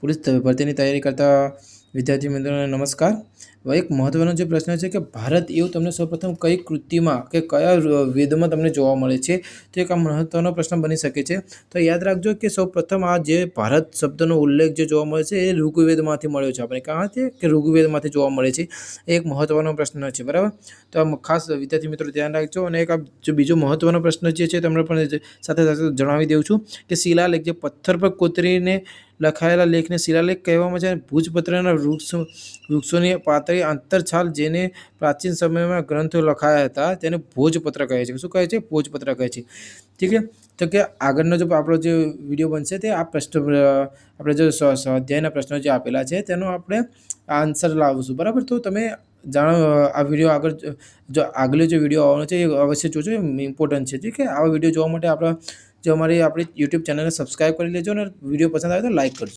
Police ભરતીની તૈયારી કરતા વિદ્યાર્થી મિત્રોને નમસ્કાર। એક મહત્વનો જે પ્રશ્ન છે કે ભારત એવું તમને સૌપ્રથમ કઈ કૃતિમાં કે કયા વેદમાં તમને જોવા મળે છે, તો એક આ મહત્વનો પ્રશ્ન બની શકે છે। તો યાદ રાખજો કે સૌપ્રથમ આ જે ભારત શબ્દનો ઉલ્લેખ જે જોવા મળે છે એ ઋગ્વેદમાંથી મળ્યો છે। આપણે કહા છે કે ઋગ્વેદમાંથી જોવા મળે છે, એ એક મહત્વનો પ્રશ્ન છે, બરાબર। તો આ ખાસ વિદ્યાર્થી મિત્રો ધ્યાન રાખજો। અને એક આ જો બીજો મહત્વનો પ્રશ્ન જે છે તમને પણ સાથે સાથે જણાવી દઉં છું કે શિલાલેખ જે પથ્થર પર કોતરીને લખાયેલા લેખને શિલાલેખ કહેવામાં છે। ભૂજપત્રના વૃક્ષોની પાતળી આંતરછાલ જેને પ્રાચીન સમયમાં ગ્રંથો લખાયા હતા તેને ભોજપત્ર કહે છે। શું કહે છે? ભોજપત્ર કહે છે, ઠીક છે। તો કે આગળનો જો આપણો જે વિડીયો બનશે તે આ પ્રશ્ન આપણે જો સ્વાધ્યાયના પ્રશ્નો જે આપેલા છે તેનો આપણે આન્સર લાવીશું, બરાબર। તો તમે જાણો આ વિડીયો આગળ જો આગલો જે વિડીયો આવવાનો છે એ અવશ્ય જોજો, ઇમ્પોર્ટન્ટ છે, ઠીક છે। આવા વિડીયો જોવા માટે આપણી યુટ્યુબ ચેનલને સબસ્ક્રાઈબ કરી લેજો અને વિડીયો પસંદ આવે તો લાઈક કરજો।